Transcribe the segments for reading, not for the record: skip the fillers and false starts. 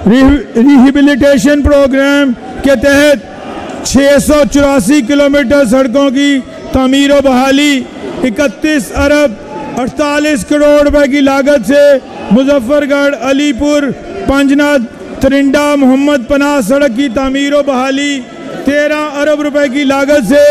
Rehabilitation programme के तहत 684 kilometre सड़कों की तामीर व बहाली 31 अरब 48 करोड़ रुपए की लागत से मुजफ्फरगढ़ अलीपुर पंजनाद तरिंडा मोहम्मद पनाह सड़क की तामीर व बहाली 13 अरब रुपए की लागत से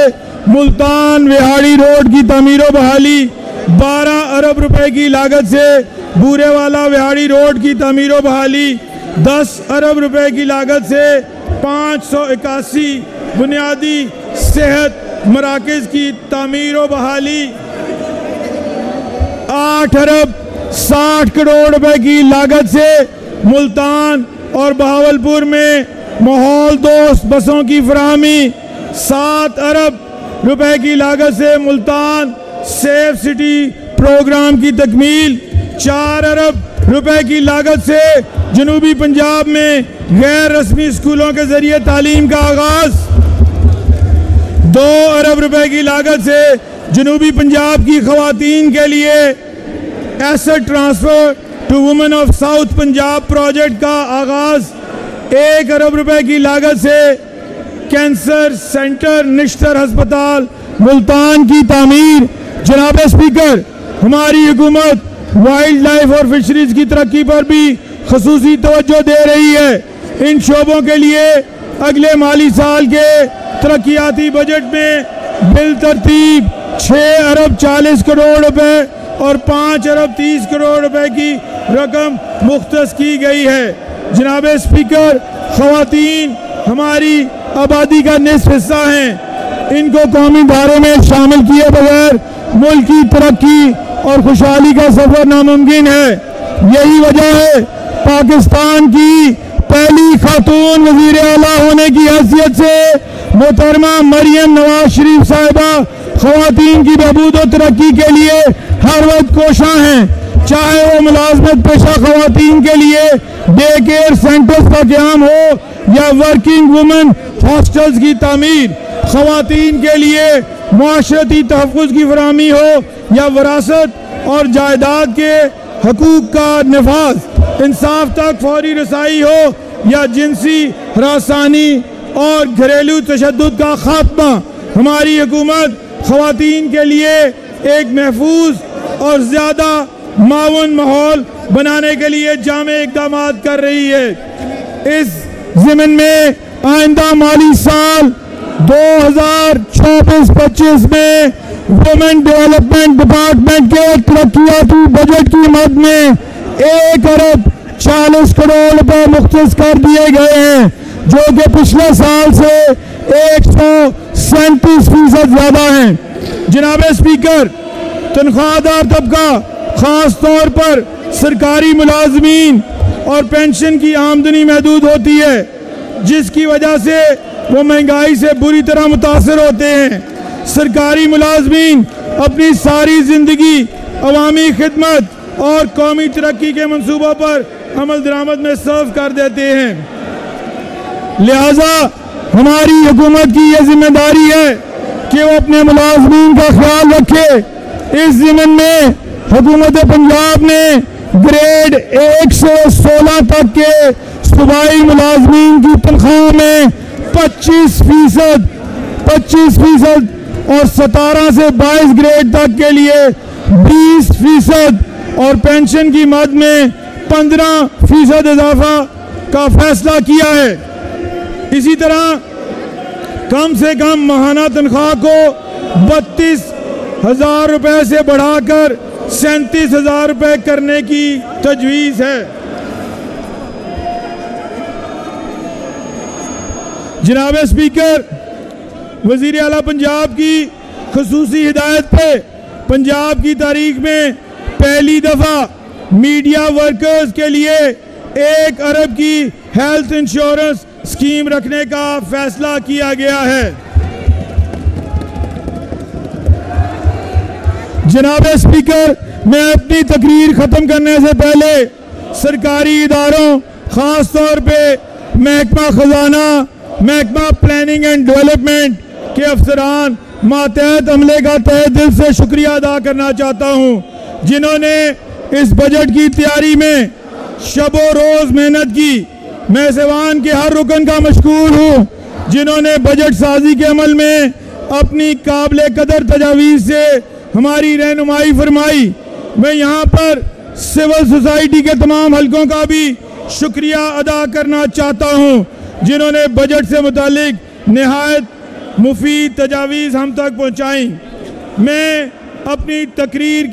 मुल्तान विहाड़ी रोड की तामीर व बहाली 12 अरब रुपए की लागत से बूरेवाला विहाड़ी रोड की तामीर व बहाली 10 अरब रुपए की लागत से 581 बुनियादी सेहत मराकज़ की तामीर व बहाली 8 अरब 60 करोड़ रुपए की लागत से मुल्तान और बहावलपुर में माहौल दोस्त बसों की फराहमी 7 अरब रुपए की लागत से मुल्तान सेफ सिटी प्रोग्राम की तकमील 4 अरब रुपए की लागत से जनूबी पंजाब में गैर रस्मी स्कूलों के जरिए तालीम का आगाज 2 अरब रुपए की लागत से जनूबी पंजाब की खवातीन के लिए asset transfer to women of south Punjab project का आगाज 1 अरब रुपए की लागत से कैंसर सेंटर निश्तर अस्पताल मुल्तान की तामीर। जनाब स्पीकर, हमारी हुकूमत वाइल्ड लाइफ और फिशरीज की तरक्की पर भी खसूसी तवज्जो दे रही है। इन शोबों के लिए अगले माली साल के तरक्याती बजट में बिल तरतीब 6 अरब 40 करोड़ रुपए और 5 अरब 30 करोड़ रुपए की रकम मुख्तस की गई है। जनाब स्पीकर, खवातीन हमारी आबादी का निस्फ हिस्सा हैं। इनको कौमी धारे में शामिल किए बगैर मुल्क की तरक्की और खुशहाली का सफर नामुमकिन है। यही वजह है पाकिस्तान की पहली खातून वजीर आला होने की हैसियत से मोहतरमा मरियम नवाज शरीफ साहिबा खवातीन की बहबूद और तरक्की के लिए हर वक्त कोशां हैं। चाहे वो मुलाजमत पेशा खवातीन के लिए डे केयर सेंटर्स का क़याम हो या वर्किंग वुमेन हॉस्टल्स की तामीर, खवातीन के लिए मुआशरती तहफ़्फ़ुज़ की फराहमी हो या विरासत और जायदाद के हकूक़ का नफाज, इंसाफ तक फौरी रसाई हो या जिनसी हरासानी और घरेलू तशद्दुद का खात्मा, हमारी हुकूमत खवातीन के लिए एक महफूज और ज़्यादा मावन माहौल बनाने के लिए जामे इक़दाम कर रही है। इस ज़िम्न में आइंदा माली साल 2024-25 में वुमेन डेवलपमेंट डिपार्टमेंट के तरक्याती बजट की मद में 1 अरब 40 करोड़ रुपए मुख्तस कर दिए गए हैं, जो कि पिछले साल से 137% ज्यादा हैं। जनाब स्पीकर, तनख्वाहदार तबका खास तौर पर सरकारी मुलाजमीन और पेंशन की आमदनी महदूद होती है, जिसकी वजह से वो महंगाई से बुरी तरह मुतासर होते हैं। सरकारी मुलाजमीन अपनी सारी जिंदगी अवामी खिदमत और कौमी तरक्की के मंसूबों पर अमल दरामद में सर्व कर देते हैं। लिहाजा हमारी हुकूमत की यह जिम्मेदारी है कि वो अपने मुलाजमीन का ख्याल रखे। इस ज़िम्न में हुकूमत पंजाब ने ग्रेड 1 से 16 तक के सूबाई मुलाजमीन की तनख्वाह में 25% और 17 से 22 ग्रेड तक के लिए 20% और पेंशन की मद में 15% इजाफा का फैसला किया है। इसी तरह कम से कम माहाना तनख्वाह को 32,000 रुपए से बढ़ाकर 37,000 रुपए करने की तजवीज़ है। जनाब स्पीकर, वज़ीर आला पंजाब की खसूसी हिदायत पे पंजाब की तारीख में पहली दफ़ा मीडिया वर्कर्स के लिए 1 अरब की हेल्थ इंश्योरेंस स्कीम रखने का फैसला किया गया है। जनाब स्पीकर, मैं अपनी तकरीर ख़त्म करने से पहले सरकारी इदारों ख़ास तौर पे महकमा ख़जाना, महकमा प्लानिंग एंड डेवलपमेंट के अफसरान, मातहत अमले का तहे दिल से शुक्रिया अदा करना चाहता हूँ, जिन्होंने इस बजट की तैयारी में शबो रोज मेहनत की। मैं सिवान के हर रुकन का मशकूर हूँ जिन्होंने बजट साजी के अमल में अपनी काबिल कदर तजावीज़ से हमारी रहनुमाई फरमाई। मैं यहाँ पर सिविल सोसाइटी के तमाम हलकों का भी शुक्रिया अदा करना चाहता हूँ जिन्होंने बजट से मुतालिक नहायत मुफीद तजावीज़ हम तक पहुँचाई। मैं अपनी तकरीर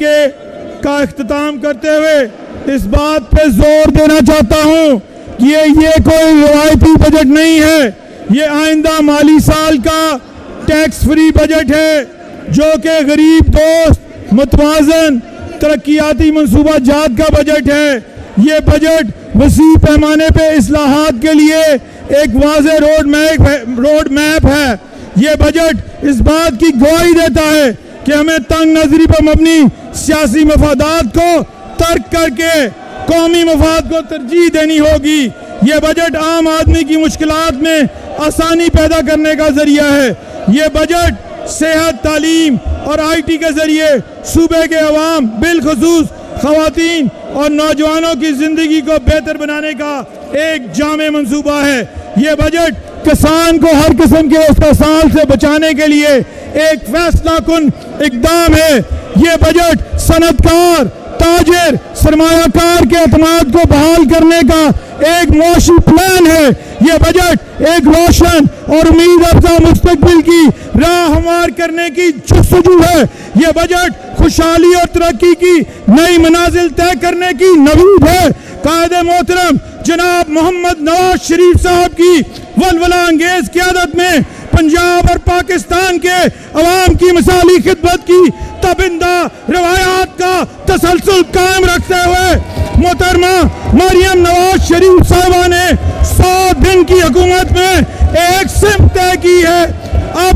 का इख्तिताम करते हुए इस बात पे जोर देना चाहता हूँ कि ये कोई रिवायती बजट नहीं है, ये आइंदा माली साल का टैक्स फ्री बजट है जो कि गरीब दोस्त मुतवाज़न तरक्याती मनसूबा जात का बजट है। ये बजट वसी पैमाने पे इस्लाहात के लिए एक वाज़े रोड मैप है। ये बजट इस बात की गवाही देता है कि हमें तंग नजरी पर मबनी सियासी मफादात को तर्क करके कौमी मफाद को तरजीह देनी होगी। ये बजट आम आदमी की मुश्किलात में आसानी पैदा करने का जरिया है। ये बजट सेहत, तालीम और IT के जरिए सूबे के अवाम बिलखुसूस ख़वातीन और नौजवानों की ज़िंदगी को बेहतर बनाने का एक जामे मंसूबा है। ये बजट किसान को हर किस्म के इस्तेसाल से बचाने के लिए एक फैसला कुन इक़दाम है। ये बजट सनतकार, ताजिर, सरमायाकार के एतमाद को बहाल करने का एक मौशी प्लान है। ये बजट एक रोशन और उम्मीद अफ़ज़ा मुस्तक़बिल की राह हमार करने की जस्तजू है। ये बजट खुशहाली और तरक्की की नई मनाजिल तय करने की नवीद है। कायदे मोहतरम जनाब मोहम्मद नवाज शरीफ साहब की वलवला अंगेज क़यादत में पंजाब और पाकिस्तान के अवाम की मिसाली खिदमत की तबिंदा रवायात का तसलसल कायम रखते हुए मोहतरमा मरियम नवाज शरीफ साहबा ने 100 दिन की हुकूमत में एक सिमत तय की है। अब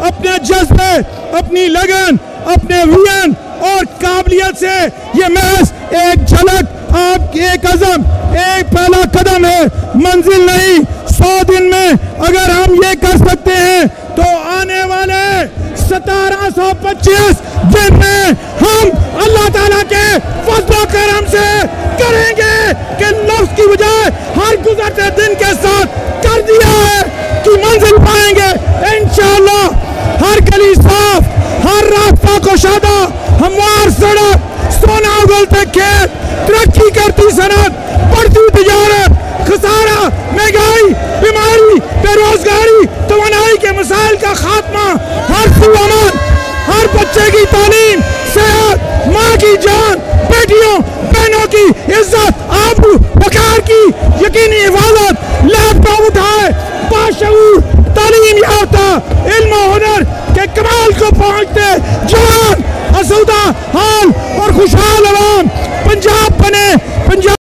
अपने जज्बे, अपनी लगन, अपने विजन और काबिलियत से ये महज एक झलक, आपकी एक अज़म, एक पहला कदम है, मंजिल नहीं। 100 दिन में अगर हम ये कर सकते हैं तो आने वाले 1725 दिन में हम अल्लाह ताला के फज़ल करम से करेंगे कि लफ्ज़ की बजाय हर गुजरते दिन के साथ कर दिया है कि मंजिल पाएंगे इंशाअल्लाह। हर गली साफ, हर रास्ता कुशादा, हमवार सड़क, सोना उगलते खेत, तरक्की करती सनत, बढ़ती तिजारत, खसारा, महंगाई, बीमारी, बेरोजगारी, तवानाई के मसाइल का खात्मा, हर सुअमन, हर बच्चे की तालीम, सेहत, माँ की जान, बेटियों बहनों की इज्जत, आबरू वकार की यकीनी हिफाजत, लैपटॉप उठाए बाशऊर तालीम याफ्ता इल्म हुनर के कमाल को पहुँचते जवान, आसूदा हाल और खुशहाल अवाम पंजाब बने। पंजाब